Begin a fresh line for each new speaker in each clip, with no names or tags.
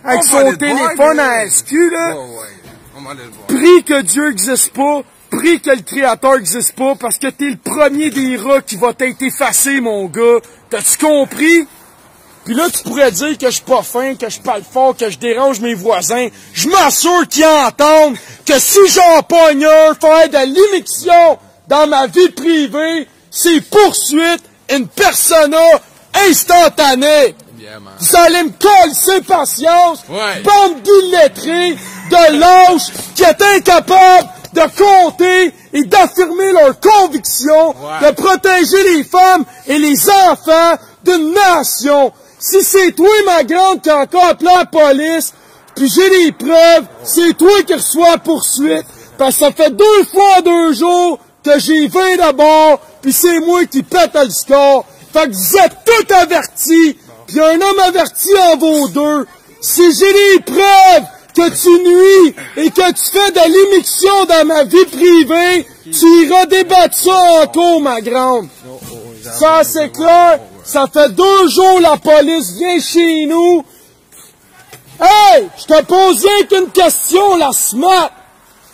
avec son téléphone à SQ, là. Prie que Dieu n'existe pas, prie que le Créateur n'existe pas, parce que t'es le premier des rats qui va t'être effacé, mon gars. T'as-tu compris? Puis là, tu pourrais dire que je suis pas fin, que je parle fort, que je dérange mes voisins. Je m'assure qu'ils entendent que si j'en pogne un, faire de l'éviction dans ma vie privée, c'est poursuite, une persona instantanée. Vous allez me coller patience, bande d'illettrés, de lâches, qui est incapable de compter et d'affirmer leurs convictions, de protéger les femmes et les enfants d'une nation. Si c'est toi, ma grande, qui a encore appelé la police, puis j'ai les preuves, c'est toi qui reçois la poursuite. Parce que ça fait 2 fois en 2 jours que j'ai 20 d'abord, puis c'est moi qui pète le score. Fait que vous êtes tous avertis, puis un homme averti en vaut 2. Si j'ai les preuves que tu nuis et que tu fais de l'émission dans ma vie privée, tu iras débattre ça en cours, ma grande. Ça, c'est clair. Ça fait 2 jours la police vient chez nous. Hey! Je te pose rien qu'une question, la SMAT.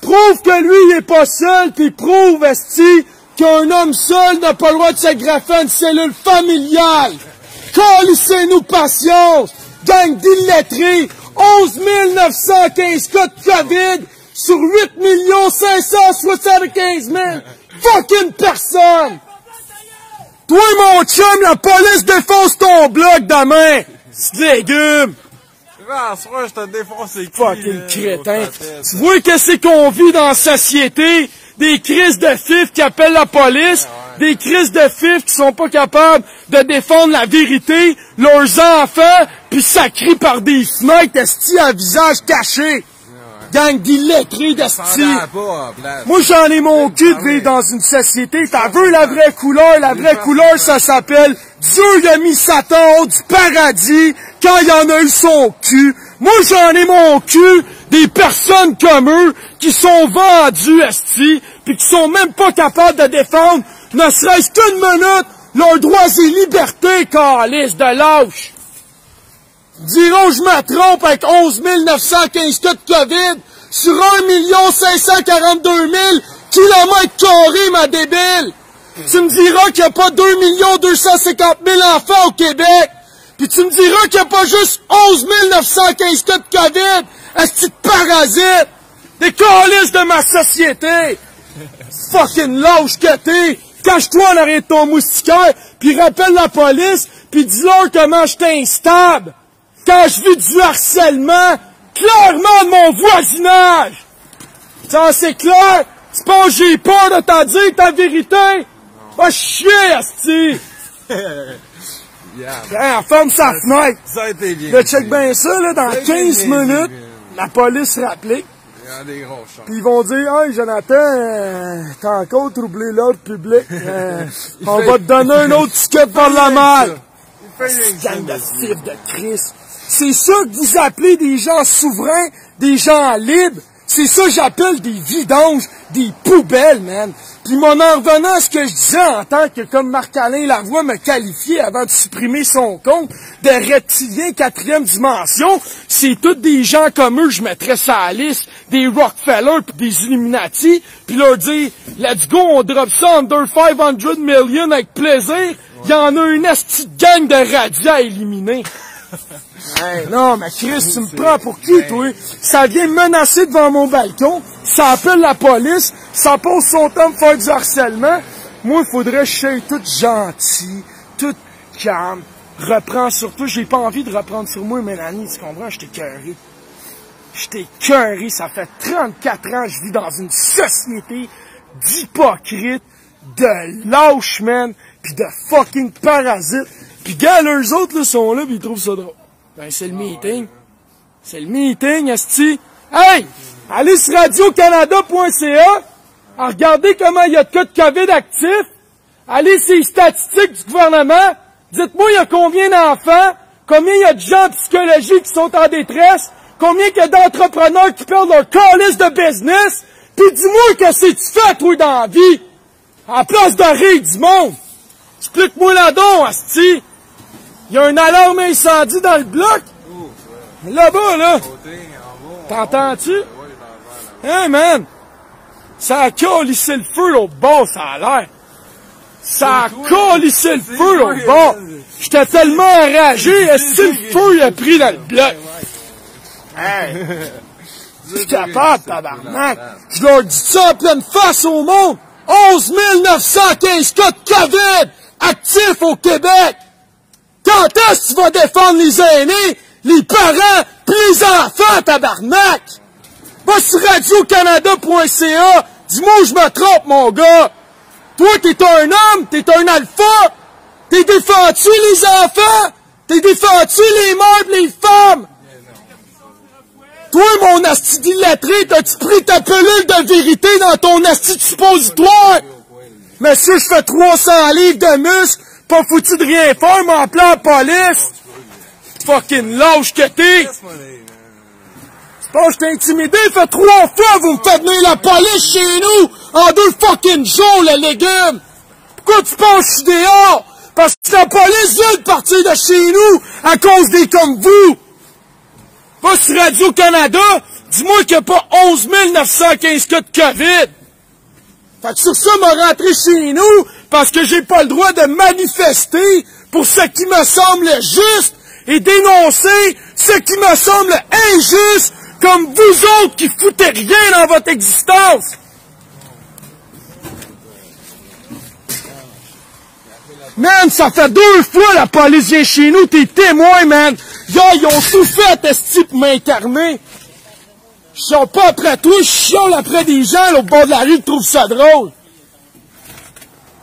Prouve que lui, il est pas seul, puis prouve, esti, qu'un homme seul n'a pas le droit de se greffer à une cellule familiale. Calissez-nous patience. Gang d'illettrés. 11 915 cas de COVID sur 8 575 000 fucking personnes. Toi, mon chum, la police défonce ton bloc demain! C'est légumes!
Je te défonce les
fucking crétin! Tu vois que c'est qu'on vit dans la société? Des crises de fif qui appellent la police, des crises de fif qui sont pas capables de défendre la vérité, leurs enfants, puis ça crie par des fenêtres, esti, à visage caché! Gang d'illettrés d'esti. Moi, j'en ai mon cul de vivre dans une société. T'as vu la vraie couleur? La vraie couleur, ça s'appelle Dieu a mis Satan au du paradis quand il en a eu son cul. Moi, j'en ai mon cul des personnes comme eux qui sont vendues, esti, puis qui sont même pas capables de défendre, ne serait-ce qu'une minute, leurs droits et libertés, calice de lâche. Diront, je me trompe avec 11 915 cas de COVID sur 1 542 000 km², ma débile. Tu me diras qu'il n'y a pas 2 250 000 enfants au Québec. Puis tu me diras qu'il n'y a pas juste 11 915 cas de COVID. Est-ce que parasite? Des calices de ma société. Fucking lâche que t'es. Cache-toi en arrière de ton moustiquaire, puis rappelle la police, puis dis-leur comment j'étais instable. Quand je vis du harcèlement, clairement de mon voisinage. Ça, c'est clair. Tu penses que j'ai peur de t'en dire ta vérité? Va chier, asti. Ferme sa fenêtre.
Ça a été bien.
Là, check bien ça, là, dans 15 minutes, la police rappelée. Puis ils vont dire, hey, Jonathan, t'as encore troublé l'ordre public. On va te donner un autre ticket par la malle. Gang de fifs de Christ. C'est ça que vous appelez des gens souverains, des gens libres. C'est ça que j'appelle des vidanges, des poubelles, man. Puis en revenant à ce que je disais en tant que, comme Marc-Alain Lavoie me qualifiait avant de supprimer son compte, de reptilien 4e dimension, c'est tous des gens comme eux, je mettrais ça à la liste, des Rockefeller pis des Illuminati, puis leur dire, let's go, on drop ça under 500 million avec plaisir, il y en a une esti de gang de radis à éliminer. Hey, non, mais Chris, tu me prends pour qui, toi? Ça vient me menacer devant mon balcon, ça appelle la police, ça pose son temps de faire du harcèlement. Moi, il faudrait que je sois tout gentil, tout calme, reprends sur toi. J'ai pas envie de reprendre sur moi, Mélanie, tu comprends? J'étais écœuré. J'étais écœuré, ça fait 34 ans que je vis dans une société d'hypocrites, de lâches, man, pis de fucking parasites. Pis gars, eux autres, là, sont là, pis ils trouvent ça drôle. Ben, c'est le meeting. C'est le meeting, esti. Hey! Allez sur radiocanada.ca, regardez comment il y a de cas de COVID actifs. Allez sur les statistiques du gouvernement. Dites-moi, il y a combien d'enfants, combien il y a de gens en psychologie qui sont en détresse, combien il y a d'entrepreneurs qui perdent leur calice de business, pis dis-moi qu'est-ce que tu fais, toi, dans la vie, en place de rire du monde. Explique-moi là-donc, asti. Il y a une alarme incendie dans le bloc. Là-bas, là. T'entends-tu? Hein, man? Ça a calissé le feu, l'autre bord, ça a l'air. Ça a calissé le feu, l'autre bord. J'étais tellement enragé, est-ce que le feu il a pris dans le bloc? Hey! Je suis capable, tabarnak. Je leur dis ça en pleine face au monde. 11 915 cas de COVID actifs au Québec. Quand est-ce que tu vas défendre les aînés, les parents, pis les enfants, tabarnak? Va sur radiocanada.ca. Dis-moi où je me trompe, mon gars. Toi, t'es un homme, t'es un alpha. T'es défendu les enfants. T'es défendu les mères pis les femmes. Toi, mon asti d'illettré, t'as-tu pris ta pelule de vérité dans ton asti de suppositoire? Mais si je fais 300 livres de muscles, pas foutu de rien faire, m'appeler la police. Fucking lâche que t'es. Tu penses que je t'ai intimidé? Fait 3 fois, vous me faites venir la police chez nous en 2 fucking jours, le légume. Pourquoi tu penses que je suis dehors? Parce que la police vient de partir de chez nous à cause des comme vous. Va sur Radio-Canada, dis-moi qu'il n'y a pas 11 915 cas de COVID. Fait que sur ça, m'a rentré chez nous parce que j'ai pas le droit de manifester pour ce qui me semble juste et dénoncer ce qui me semble injuste comme vous autres qui foutez rien dans votre existence. Man, ça fait 2 fois la police vient chez nous, t'es témoin, man. Yo, ils ont tout fait, esti, pour m'incarner. Je chiale pas après toi, je chiale après des gens, là, au bord de la rue, qui trouvent ça drôle.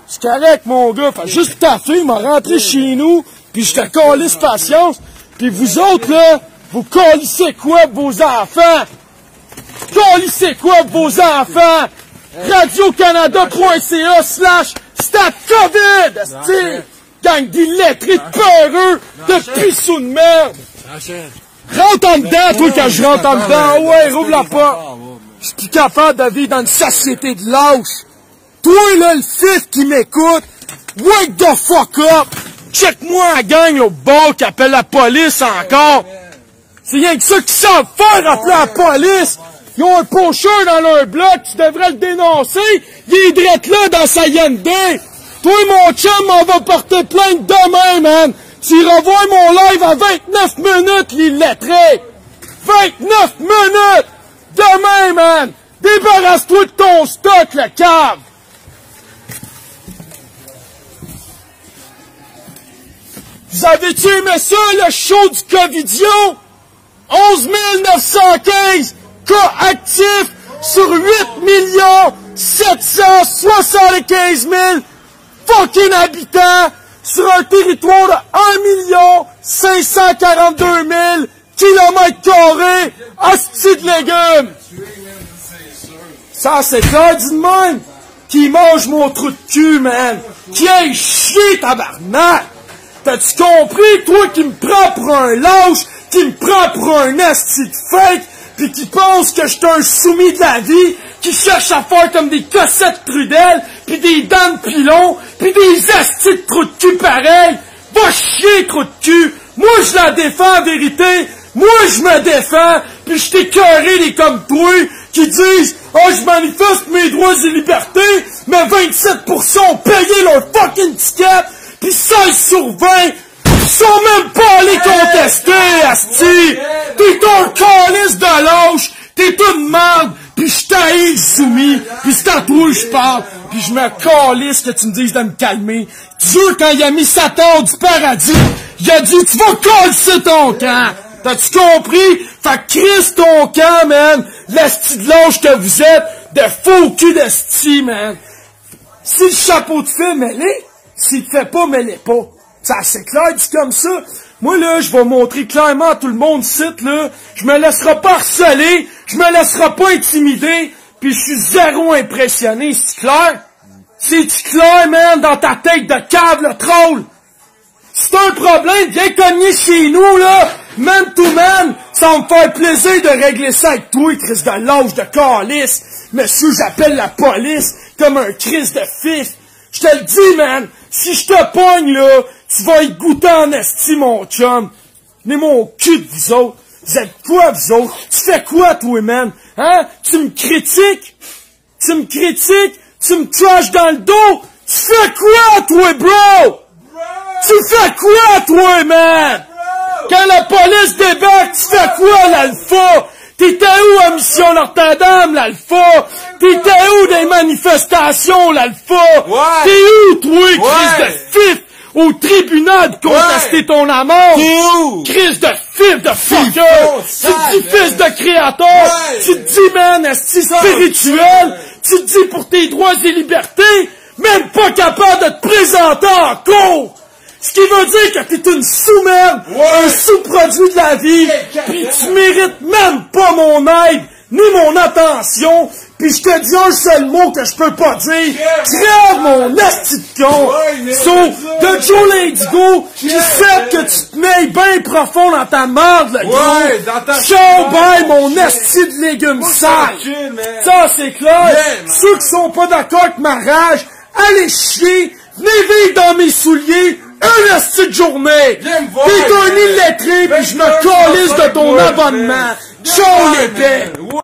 C'est correct, mon gars. Fait juste taffer, m'a rentré chez nous, puis je te calisse patience. Puis vous autres, là, vous calissez quoi de vos enfants? Calissez quoi de vos enfants? radiocanada.ca/StatCovid, esti! Gang d'illettrés de peureux, de pissous de merde! Rentre en dedans, toi, quand je rentre en dedans! Ouais, rouvre la porte! Je suis plus capable de vivre dans une société de lâches! Toi, là, le fils qui m'écoute, wake the fuck up! Check-moi la gang, là, au bord, qui appelle la police encore! C'est rien que ça qu'ils savent faire, appeler la police! Ils ont un pocheur dans leur bloc, tu devrais le dénoncer! Il est drette là, dans sa YND! Toi, mon chum, m'en va porter plainte demain, man! Tu iras voir mon live à 29 minutes, l'illettré! 29 minutes! Demain, man! Débarrasse-toi de ton stock, le cave! Vous avez-tu aimé ça, le show du Covidio? 11 915 cas actifs sur 8 775 000 fucking habitants sur un territoire de 1 542 000 km², hostie de légumes! Ça, c'est clair du même qui mange mon trou de cul, man! Qui est chier, tabarnak! T'as-tu compris, toi qui me prends pour un lâche, qui me prend pour un asti de fake, pis qui pense que j'étais un soumis de la vie, qui cherche à faire comme des cossettes Trudel, pis des dents de pilon, pis des astis de trous de cul pareil. Va chier, trou de cul! Moi, je la défends en vérité! Moi, je me défends! Pis je t'ai écœuré les comme toi, qui disent « Ah, je manifeste mes droits et libertés, mais 27% ont payé leur fucking ticket, pis 16 sur 20 sont même pas allés contester, asti! T'es un calice de lâche, t'es une merde, pis je t'haïs soumis, pis c'est à toi que je parle, pis je me calisse que tu me dises de me calmer. Dieu, quand il a mis Satan du paradis, il a dit « Tu vas calisser ton camp! » T'as-tu compris? Fait que crisse ton camp, man! L'asti de lâche que vous êtes, de faux cul d'asti, man! Si le chapeau te fait, mets-les. S'il te fait pas, mets-les pas. Ça, c'est clair, dit comme ça. Moi, là, je vais montrer clairement à tout le monde site, là. Je me laisserai pas harceler, je me laisserai pas intimider, pis je suis zéro impressionné, c'est clair? C'est-tu clair, man, dans ta tête de cave, le troll? C'est un problème, viens cogner chez nous, là! Man to man, ça va me faire plaisir de régler ça avec toi, Chris de lâche de calice. Monsieur, j'appelle la police comme un Chris de fils. Je te le dis, man, si je te pogne, là, tu vas y goûter en esti, mon chum. Venez mon cul de vous autres. Vous êtes quoi, vous autres? Tu fais quoi, toi, man? Hein? Tu me critiques? Tu me critiques? Tu me trashes dans le dos? Tu fais quoi, toi, bro? Tu fais quoi, toi, man? Quand la police débarque, tu fais quoi, l'alpha? T'étais où à Mission Notre-Dame, l'alpha? T'étais où des manifestations, l'alpha?
Ouais.
T'es où, toi, crise de fif? Au tribunal de contester ton amant?
T'es où?
Crise de fif de fucker! Tu te dis fils de créateur! Tu te dis, man, esti spirituel! Tu te dis pour tes droits et libertés! Même pas capable de te présenter en cours! Ce qui veut dire que t'es une sous-merde, un sous-produit de la vie, pis tu mérites même pas mon aide, ni mon attention, pis je te dis un seul mot que je peux pas dire, crève mon esti de con! De Joe L'indigo, qui fait que tu te mets bien profond dans ta merde, le gros! Show bye mon esti de légumes sales! Ça c'est clair! Ceux qui sont pas d'accord avec ma rage, allez chier! Venez vivre dans mes souliers! Un esti de journée! T'es un illettré pis je me calisse de ton abonnement! Ciao l'épée!